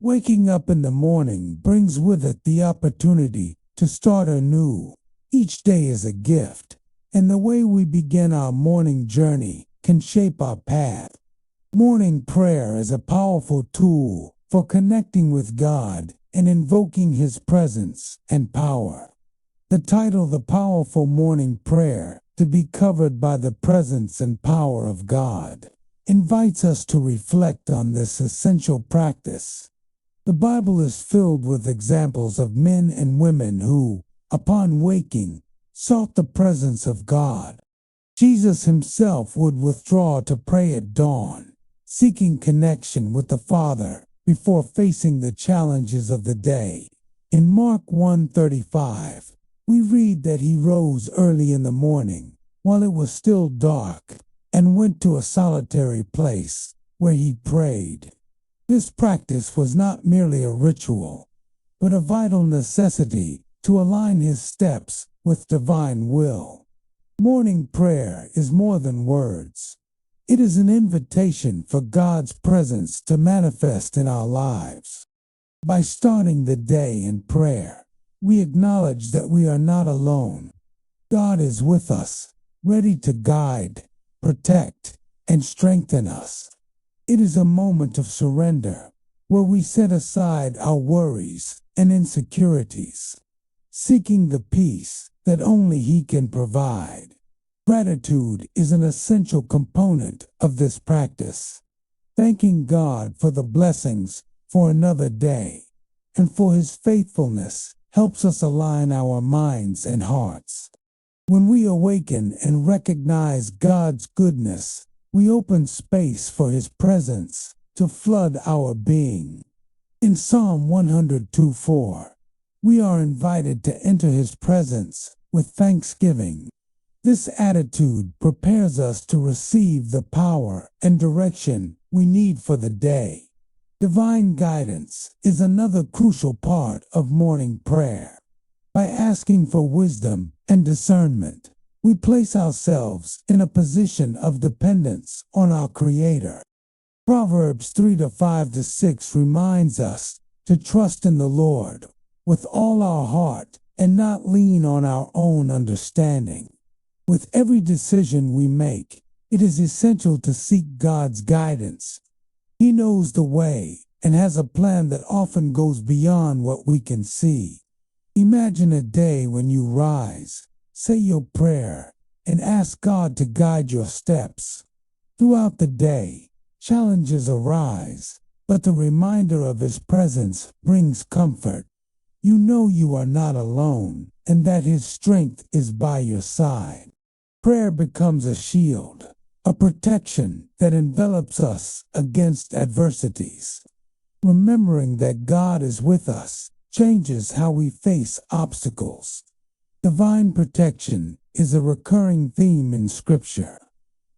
Waking up in the morning brings with it the opportunity to start anew. Each day is a gift, and the way we begin our morning journey can shape our path. Morning prayer is a powerful tool for connecting with God and invoking His presence and power. The title, The Powerful Morning Prayer, to be covered by the presence and power of God, invites us to reflect on this essential practice. The Bible is filled with examples of men and women who, upon waking, sought the presence of God. Jesus Himself would withdraw to pray at dawn, seeking connection with the Father before facing the challenges of the day. In Mark 1:35, we read that He rose early in the morning, while it was still dark, and went to a solitary place where He prayed. This practice was not merely a ritual, but a vital necessity to align His steps with divine will. Morning prayer is more than words. It is an invitation for God's presence to manifest in our lives. By starting the day in prayer, we acknowledge that we are not alone. God is with us, ready to guide, protect, and strengthen us. It is a moment of surrender, where we set aside our worries and insecurities, seeking the peace that only He can provide. Gratitude is an essential component of this practice. Thanking God for the blessings for another day and for His faithfulness helps us align our minds and hearts. When we awaken and recognize God's goodness, we open space for His presence to flood our being. In Psalm 102:4, we are invited to enter His presence with thanksgiving. This attitude prepares us to receive the power and direction we need for the day. Divine guidance is another crucial part of morning prayer. By asking for wisdom and discernment, we place ourselves in a position of dependence on our Creator. Proverbs 3:5-6 reminds us to trust in the Lord with all our heart and not lean on our own understanding. With every decision we make, it is essential to seek God's guidance. He knows the way and has a plan that often goes beyond what we can see. Imagine a day when you rise, say your prayer, and ask God to guide your steps. Throughout the day, challenges arise, but the reminder of His presence brings comfort. You know you are not alone, and that His strength is by your side. Prayer becomes a shield, a protection that envelops us against adversities. Remembering that God is with us changes how we face obstacles. Divine protection is a recurring theme in Scripture.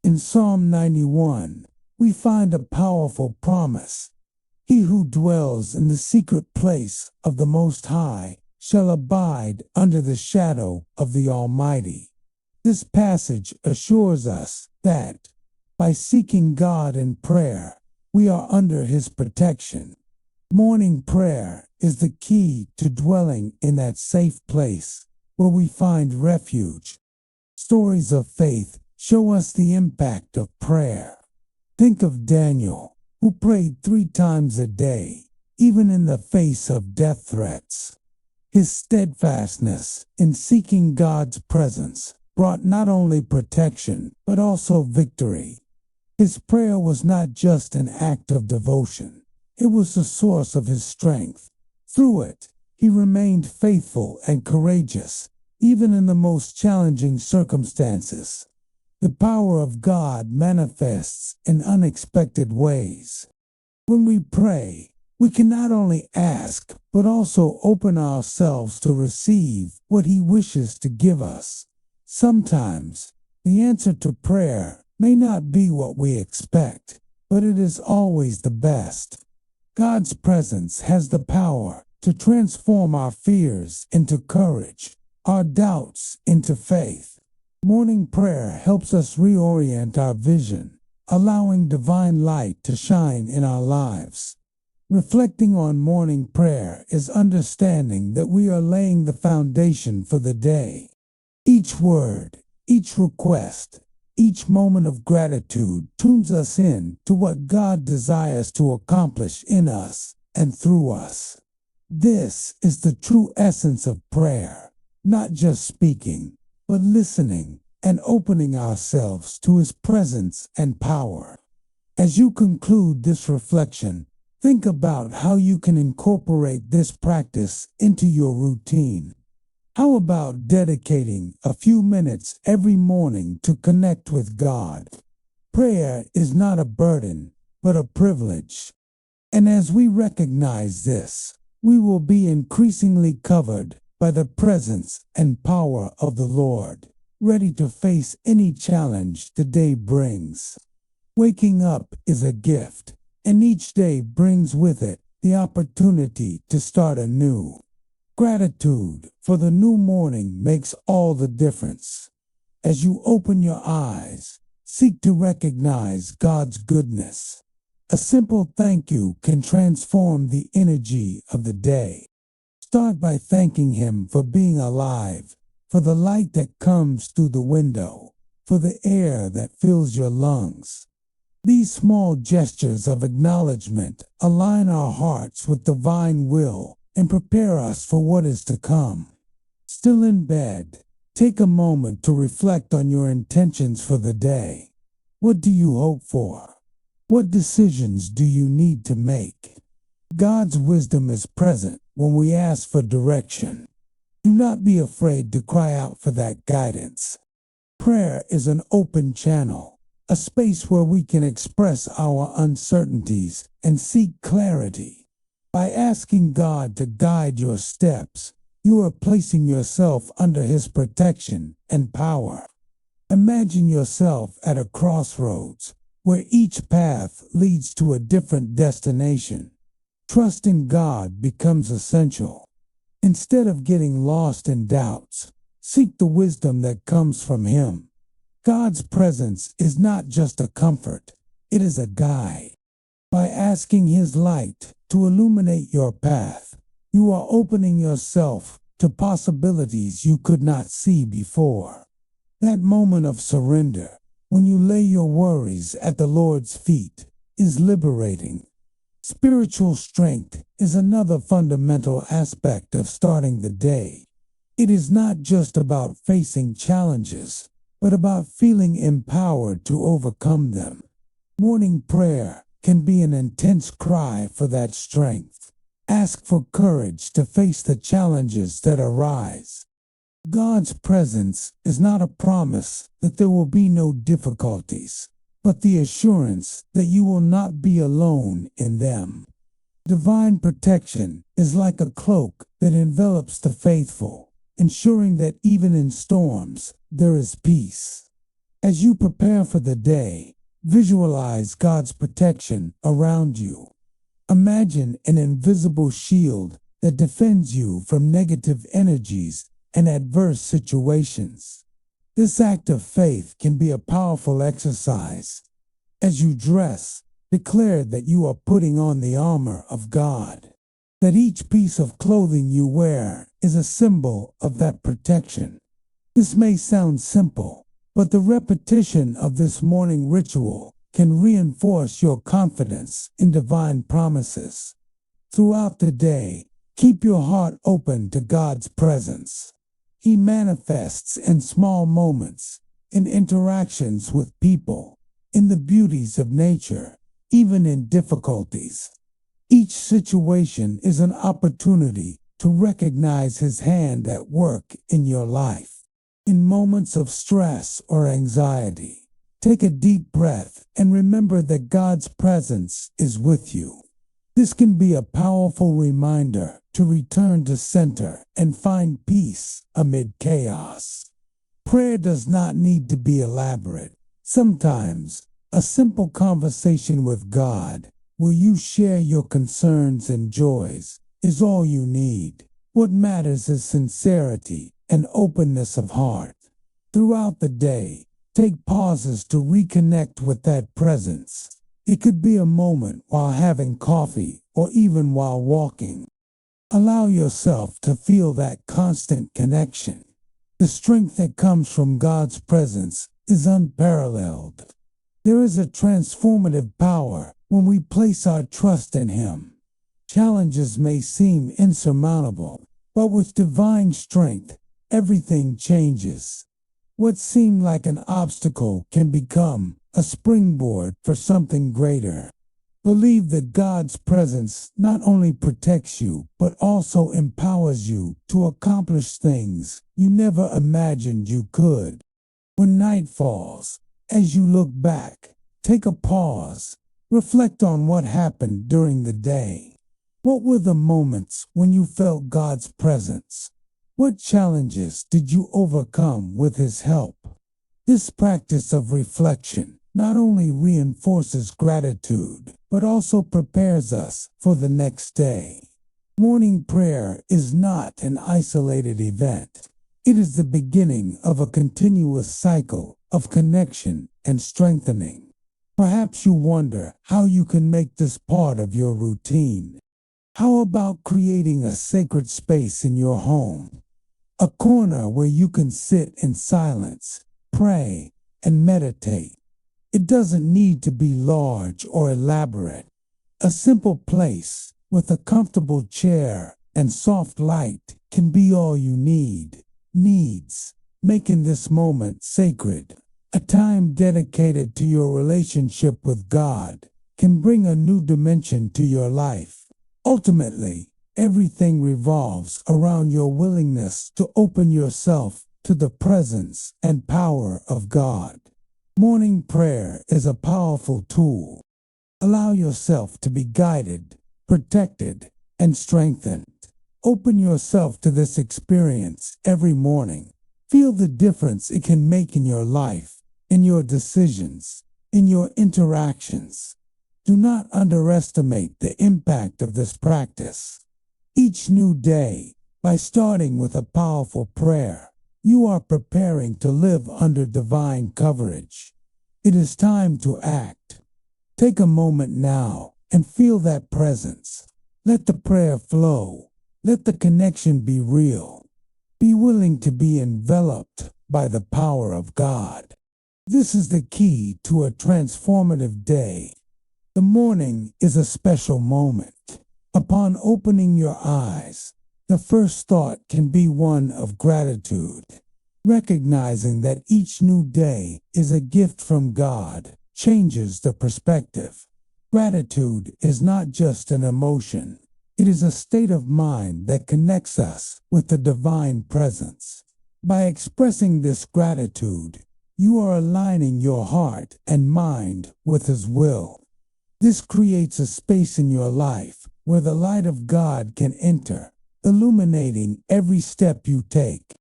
In Psalm 91, we find a powerful promise. He who dwells in the secret place of the Most High shall abide under the shadow of the Almighty. This passage assures us that, by seeking God in prayer, we are under His protection. Morning prayer is the key to dwelling in that safe place where we find refuge. Stories of faith show us the impact of prayer. Think of Daniel, who prayed 3 times a day, even in the face of death threats. His steadfastness in seeking God's presence brought not only protection, but also victory. His prayer was not just an act of devotion. It was the source of his strength. Through it, he remained faithful and courageous, even in the most challenging circumstances. The power of God manifests in unexpected ways. When we pray, we can not only ask, but also open ourselves to receive what He wishes to give us. Sometimes, the answer to prayer may not be what we expect, but it is always the best. God's presence has the power to transform our fears into courage, our doubts into faith. Morning prayer helps us reorient our vision, allowing divine light to shine in our lives. Reflecting on morning prayer is understanding that we are laying the foundation for the day. Each word, each request, each moment of gratitude tunes us in to what God desires to accomplish in us and through us. This is the true essence of prayer, not just speaking, but listening and opening ourselves to His presence and power. As you conclude this reflection, think about how you can incorporate this practice into your routine. How about dedicating a few minutes every morning to connect with God? Prayer is not a burden, but a privilege. And as we recognize this, we will be increasingly covered by the presence and power of the Lord, ready to face any challenge the day brings. Waking up is a gift, and each day brings with it the opportunity to start anew. Gratitude for the new morning makes all the difference. As you open your eyes, seek to recognize God's goodness. A simple thank you can transform the energy of the day. Start by thanking Him for being alive, for the light that comes through the window, for the air that fills your lungs. These small gestures of acknowledgement align our hearts with divine will and prepare us for what is to come. Still in bed, take a moment to reflect on your intentions for the day. What do you hope for? What decisions do you need to make? God's wisdom is present when we ask for direction. Do not be afraid to cry out for that guidance. Prayer is an open channel, a space where we can express our uncertainties and seek clarity. By asking God to guide your steps, you are placing yourself under His protection and power. Imagine yourself at a crossroads where each path leads to a different destination. Trust in God becomes essential. Instead of getting lost in doubts, seek the wisdom that comes from Him. God's presence is not just a comfort, it is a guide. By asking His light to illuminate your path, you are opening yourself to possibilities you could not see before. That moment of surrender, when you lay your worries at the Lord's feet, is liberating. Spiritual strength is another fundamental aspect of starting the day. It is not just about facing challenges, but about feeling empowered to overcome them. Morning prayer can be an intense cry for that strength. Ask for courage to face the challenges that arise. God's presence is not a promise that there will be no difficulties, but the assurance that you will not be alone in them. Divine protection is like a cloak that envelops the faithful, ensuring that even in storms, there is peace. As you prepare for the day, visualize God's protection around you. Imagine an invisible shield that defends you from negative energies and adverse situations. This act of faith can be a powerful exercise. As you dress, declare that you are putting on the armor of God, that each piece of clothing you wear is a symbol of that protection. This may sound simple, but the repetition of this morning ritual can reinforce your confidence in divine promises. Throughout the day, keep your heart open to God's presence. He manifests in small moments, in interactions with people, in the beauties of nature, even in difficulties. Each situation is an opportunity to recognize His hand at work in your life. In moments of stress or anxiety, take a deep breath and remember that God's presence is with you. This can be a powerful reminder to return to center and find peace amid chaos. Prayer does not need to be elaborate. Sometimes, a simple conversation with God, where you share your concerns and joys, is all you need. What matters is sincerity and openness of heart. Throughout the day, take pauses to reconnect with that presence. It could be a moment while having coffee or even while walking. Allow yourself to feel that constant connection. The strength that comes from God's presence is unparalleled. There is a transformative power when we place our trust in Him. Challenges may seem insurmountable, but with divine strength, everything changes. What seemed like an obstacle can become a springboard for something greater. Believe that God's presence not only protects you, but also empowers you to accomplish things you never imagined you could. When night falls, as you look back, take a pause. Reflect on what happened during the day. What were the moments when you felt God's presence? What challenges did you overcome with His help? This practice of reflection not only reinforces gratitude, but also prepares us for the next day. Morning prayer is not an isolated event. It is the beginning of a continuous cycle of connection and strengthening. Perhaps you wonder how you can make this part of your routine. How about creating a sacred space in your home? A corner where you can sit in silence, pray, and meditate. It doesn't need to be large or elaborate. A simple place with a comfortable chair and soft light can be all you needs, making this moment sacred. A time dedicated to your relationship with God can bring a new dimension to your life. Ultimately, everything revolves around your willingness to open yourself to the presence and power of God. Morning prayer is a powerful tool. Allow yourself to be guided, protected, and strengthened. Open yourself to this experience every morning. Feel the difference it can make in your life, in your decisions, in your interactions. Do not underestimate the impact of this practice. Each new day, by starting with a powerful prayer, you are preparing to live under divine coverage. It is time to act. Take a moment now and feel that presence. Let the prayer flow. Let the connection be real. Be willing to be enveloped by the power of God. This is the key to a transformative day. The morning is a special moment. Upon opening your eyes, the first thought can be one of gratitude. Recognizing that each new day is a gift from God changes the perspective. Gratitude is not just an emotion. It is a state of mind that connects us with the divine presence. By expressing this gratitude, you are aligning your heart and mind with His will. This creates a space in your life where the light of God can enter, illuminating every step you take.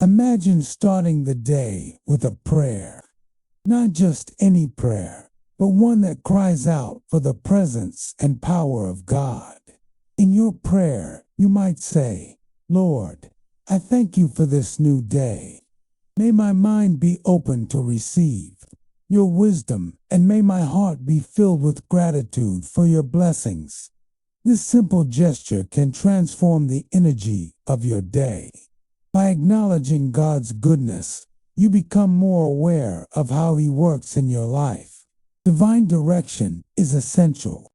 Imagine starting the day with a prayer. Not just any prayer, but one that cries out for the presence and power of God. In your prayer, you might say, "Lord, I thank you for this new day. May my mind be open to receive your wisdom, and may my heart be filled with gratitude for your blessings." This simple gesture can transform the energy of your day. By acknowledging God's goodness, you become more aware of how He works in your life. Divine direction is essential.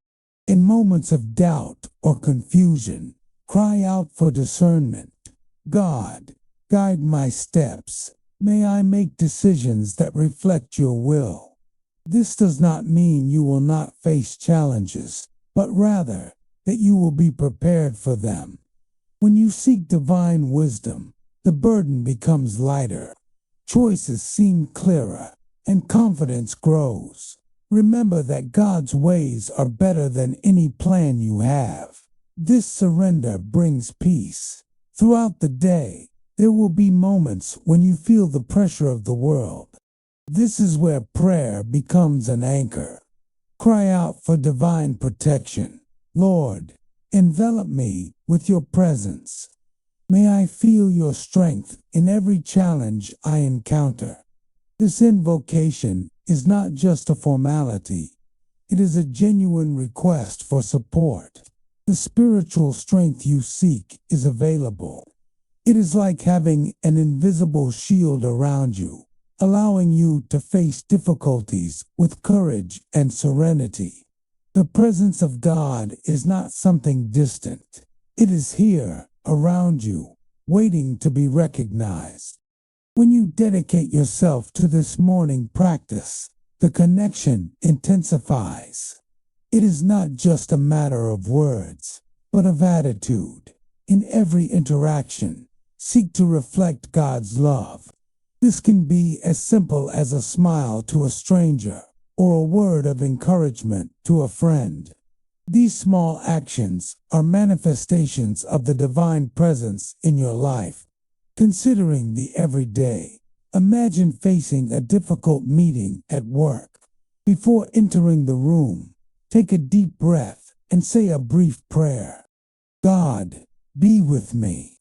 In moments of doubt or confusion, cry out for discernment. God, guide my steps. May I make decisions that reflect your will. This does not mean you will not face challenges, but rather that you will be prepared for them. When you seek divine wisdom, the burden becomes lighter. Choices seem clearer, and confidence grows. Remember that God's ways are better than any plan you have. This surrender brings peace. Throughout the day, there will be moments when you feel the pressure of the world. This is where prayer becomes an anchor. Cry out for divine protection. Lord, envelop me with your presence. May I feel your strength in every challenge I encounter. This invocation is not just a formality. It is a genuine request for support. The spiritual strength you seek is available. It is like having an invisible shield around you, allowing you to face difficulties with courage and serenity. The presence of God is not something distant. It is here, around you, waiting to be recognized. When you dedicate yourself to this morning practice, the connection intensifies. It is not just a matter of words, but of attitude. In every interaction, seek to reflect God's love. This can be as simple as a smile to a stranger or a word of encouragement to a friend. These small actions are manifestations of the divine presence in your life. Considering the everyday, imagine facing a difficult meeting at work. Before entering the room, take a deep breath and say a brief prayer. God, be with me.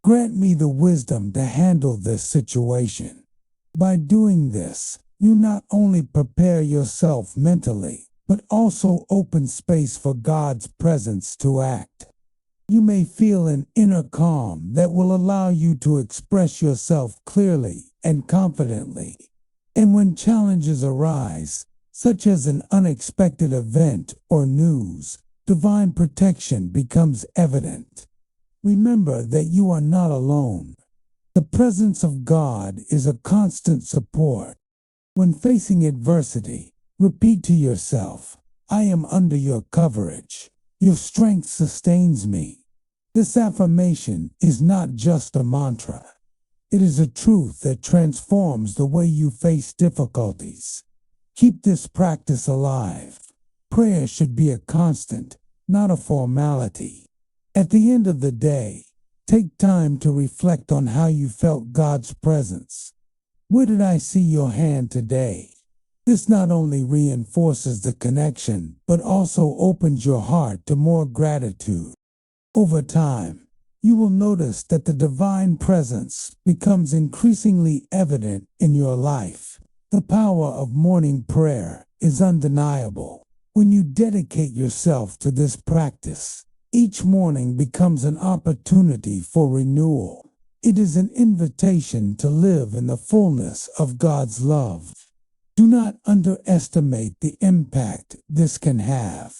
Grant me the wisdom to handle this situation. By doing this, you not only prepare yourself mentally, but also open space for God's presence to act. You may feel an inner calm that will allow you to express yourself clearly and confidently. And when challenges arise, such as an unexpected event or news, divine protection becomes evident. Remember that you are not alone. The presence of God is a constant support. When facing adversity, repeat to yourself, I am under your coverage. Your strength sustains me. This affirmation is not just a mantra. It is a truth that transforms the way you face difficulties. Keep this practice alive. Prayer should be a constant, not a formality. At the end of the day, take time to reflect on how you felt God's presence. Where did I see your hand today? This not only reinforces the connection, but also opens your heart to more gratitude. Over time, you will notice that the divine presence becomes increasingly evident in your life. The power of morning prayer is undeniable. When you dedicate yourself to this practice, each morning becomes an opportunity for renewal. It is an invitation to live in the fullness of God's love. Do not underestimate the impact this can have.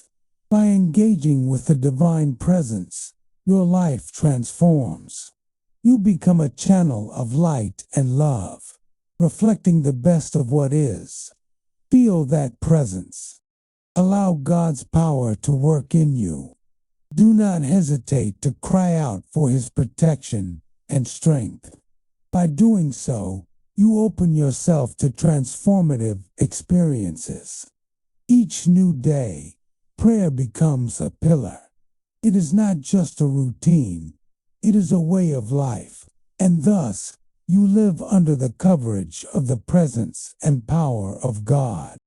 By engaging with the divine presence, your life transforms. You become a channel of light and love, reflecting the best of what is. Feel that presence. Allow God's power to work in you. Do not hesitate to cry out for His protection and strength. By doing so, you open yourself to transformative experiences. Each new day, prayer becomes a pillar. It is not just a routine, it is a way of life, and thus you live under the coverage of the presence and power of God.